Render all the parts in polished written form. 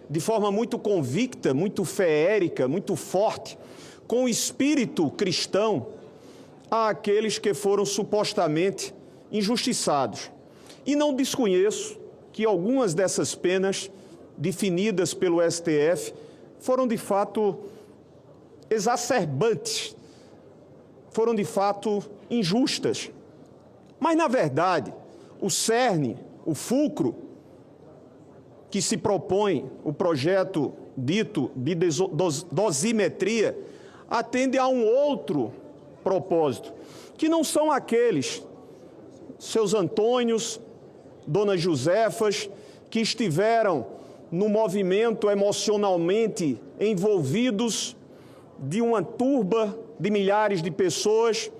de forma muito convicta, muito feérica, muito forte, com o espírito cristão, àqueles que foram supostamente injustiçados. E não desconheço que algumas dessas penas definidas pelo STF foram de fato exacerbantes, foram de fato injustas. Mas, na verdade, o cerne, o fulcro que se propõe o projeto dito de dosimetria, atende a um outro propósito, que não são aqueles, seus Antônios, Dona Josefas, que estiveram no movimento emocionalmente envolvidos de uma turba de milhares de pessoas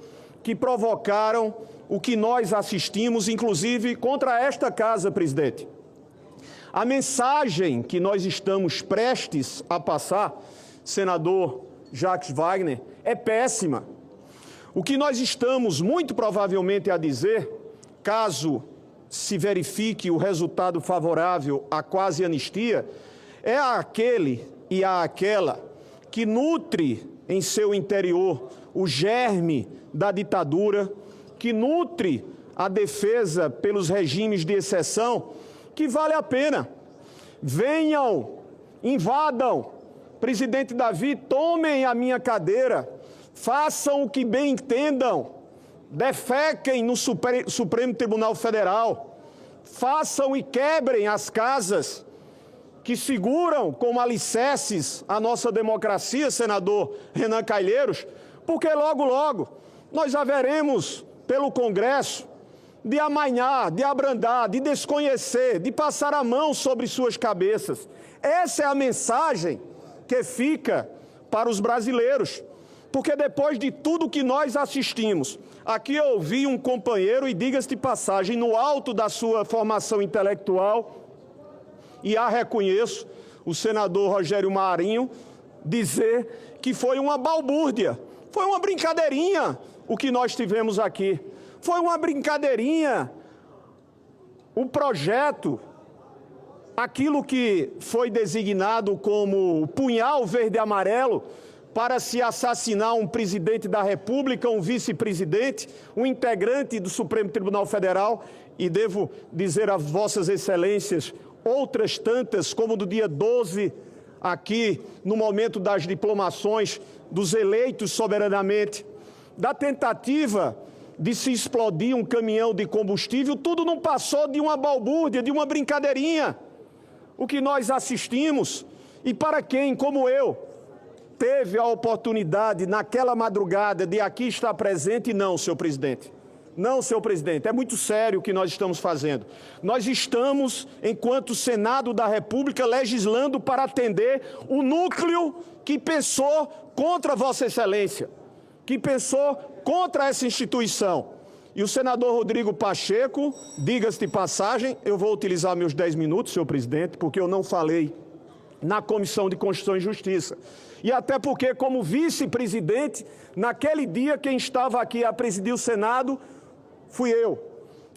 que provocaram o que nós assistimos, inclusive contra esta casa, presidente. A mensagem que nós estamos prestes a passar, senador Jacques Wagner, é péssima. O que nós estamos muito provavelmente a dizer, caso se verifique o resultado favorável à quase anistia, é àquele e àquela que nutre em seu interior o germe da ditadura, que nutre a defesa pelos regimes de exceção, que vale a pena. Venham, invadam, presidente Davi, tomem a minha cadeira, façam o que bem entendam, defequem no Supremo Tribunal Federal, façam e quebrem as casas que seguram como alicerces a nossa democracia, senador Renan Calheiros, porque logo, logo nós haveremos pelo Congresso de amainhar, de abrandar, de desconhecer, de passar a mão sobre suas cabeças. Essa é a mensagem que fica para os brasileiros, porque depois de tudo que nós assistimos, aqui eu ouvi um companheiro, e diga-se de passagem, no alto da sua formação intelectual, e a reconheço, o senador Rogério Marinho, dizer que foi uma balbúrdia, foi uma brincadeirinha o que nós tivemos aqui. Foi uma brincadeirinha, o projeto, aquilo que foi designado como punhal verde e amarelo para se assassinar um presidente da República, um vice-presidente, um integrante do Supremo Tribunal Federal, e devo dizer a vossas excelências, outras tantas, como do dia 12, aqui no momento das diplomações dos eleitos soberanamente, da tentativa de se explodir um caminhão de combustível, tudo não passou de uma balbúrdia, de uma brincadeirinha. O que nós assistimos, e para quem, como eu, teve a oportunidade naquela madrugada de aqui estar presente, não, senhor presidente. Não, senhor presidente, é muito sério o que nós estamos fazendo. Nós estamos, enquanto Senado da República, legislando para atender o núcleo que pensou contra Vossa Excelência, que pensou contra essa instituição. E o senador Rodrigo Pacheco, diga-se de passagem, eu vou utilizar meus 10 minutos, senhor presidente, porque eu não falei na Comissão de Constituição e Justiça. E até porque, como vice-presidente, naquele dia quem estava aqui a presidir o Senado fui eu.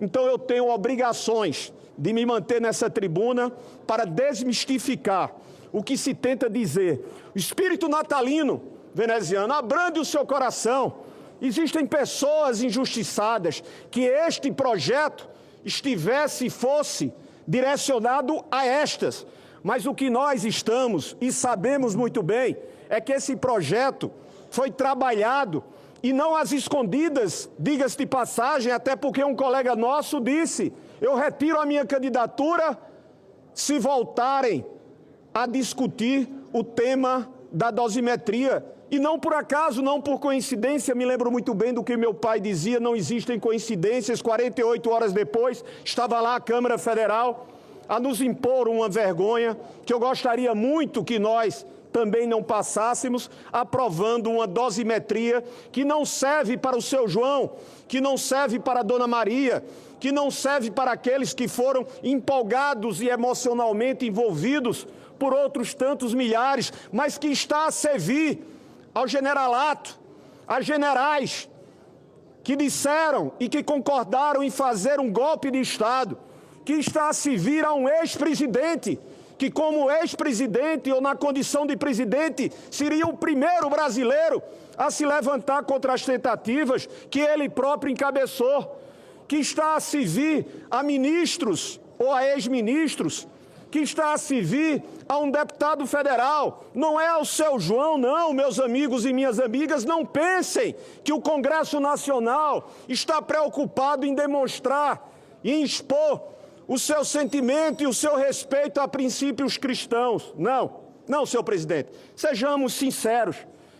Então eu tenho obrigações de me manter nessa tribuna para desmistificar o que se tenta dizer. O espírito natalino veneziano, abrande o seu coração. Existem pessoas injustiçadas, que este projeto estivesse e fosse direcionado a estas. Mas o que nós estamos e sabemos muito bem é que esse projeto foi trabalhado e não às escondidas, diga-se de passagem, até porque um colega nosso disse: eu retiro a minha candidatura se voltarem a discutir o tema da dosimetria. E não por acaso, não por coincidência, me lembro muito bem do que meu pai dizia, não existem coincidências. 48 horas depois, estava lá a Câmara Federal a nos impor uma vergonha que eu gostaria muito que nós também não passássemos, aprovando uma dosimetria que não serve para o seu João, que não serve para a Dona Maria, que não serve para aqueles que foram empolgados e emocionalmente envolvidos por outros tantos milhares, mas que está a servir ao generalato, a generais que disseram e que concordaram em fazer um golpe de Estado, que está a servir a um ex-presidente que como ex-presidente ou na condição de presidente seria o primeiro brasileiro a se levantar contra as tentativas que ele próprio encabeçou, que está a se vir a ministros ou a ex-ministros, que está a se vir a um deputado federal. Não é ao seu João, não, meus amigos e minhas amigas, não pensem que o Congresso Nacional está preocupado em demonstrar e em expor o seu sentimento e o seu respeito a princípios cristãos. Não, não, senhor presidente. Sejamos sinceros,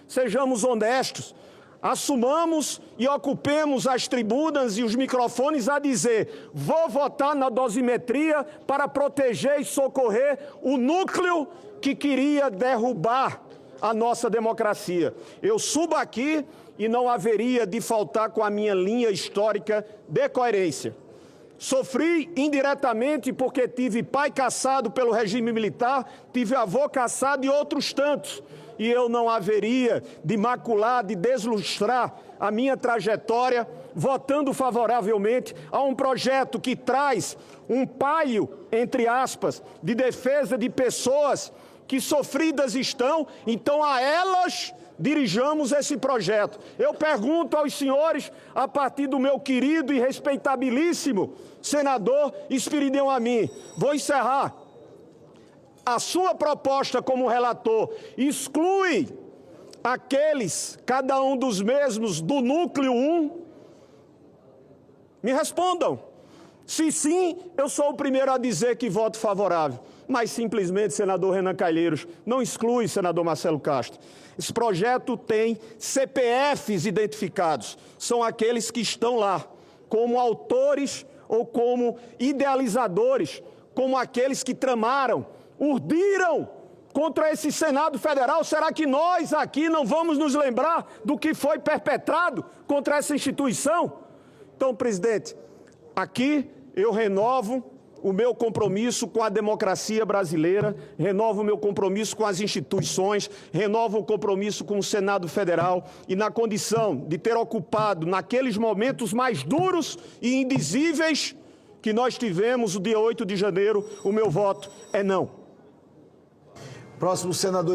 sejamos honestos. Assumamos e ocupemos as tribunas e os microfones a dizer: vou votar na dosimetria para proteger e socorrer o núcleo que queria derrubar a nossa democracia. Eu subo aqui e não haveria de faltar com a minha linha histórica de coerência. Sofri indiretamente porque tive pai caçado pelo regime militar, tive avô caçado e outros tantos. E eu não haveria de macular, de deslustrar a minha trajetória votando favoravelmente a um projeto que traz um paio, entre aspas, de defesa de pessoas que sofridas estão, então a elas dirijamos esse projeto. Eu pergunto aos senhores, a partir do meu querido e respeitabilíssimo senador Espíridão Amin, vou encerrar. A sua proposta como relator exclui aqueles, cada um dos mesmos, do núcleo 1? Me respondam. Se sim, eu sou o primeiro a dizer que voto favorável. Mas simplesmente, senador Renan Calheiros, não exclui, senador Marcelo Castro. Esse projeto tem CPFs identificados. São aqueles que estão lá, como autores ou como idealizadores, como aqueles que tramaram, urdiram contra esse Senado Federal. Será que nós aqui não vamos nos lembrar do que foi perpetrado contra essa instituição? Então, presidente, aqui eu renovo o meu compromisso com a democracia brasileira, renovo o meu compromisso com as instituições, renovo o compromisso com o Senado Federal e na condição de ter ocupado, naqueles momentos mais duros e indizíveis que nós tivemos, o dia 8 de janeiro, o meu voto é não. Próximo senador.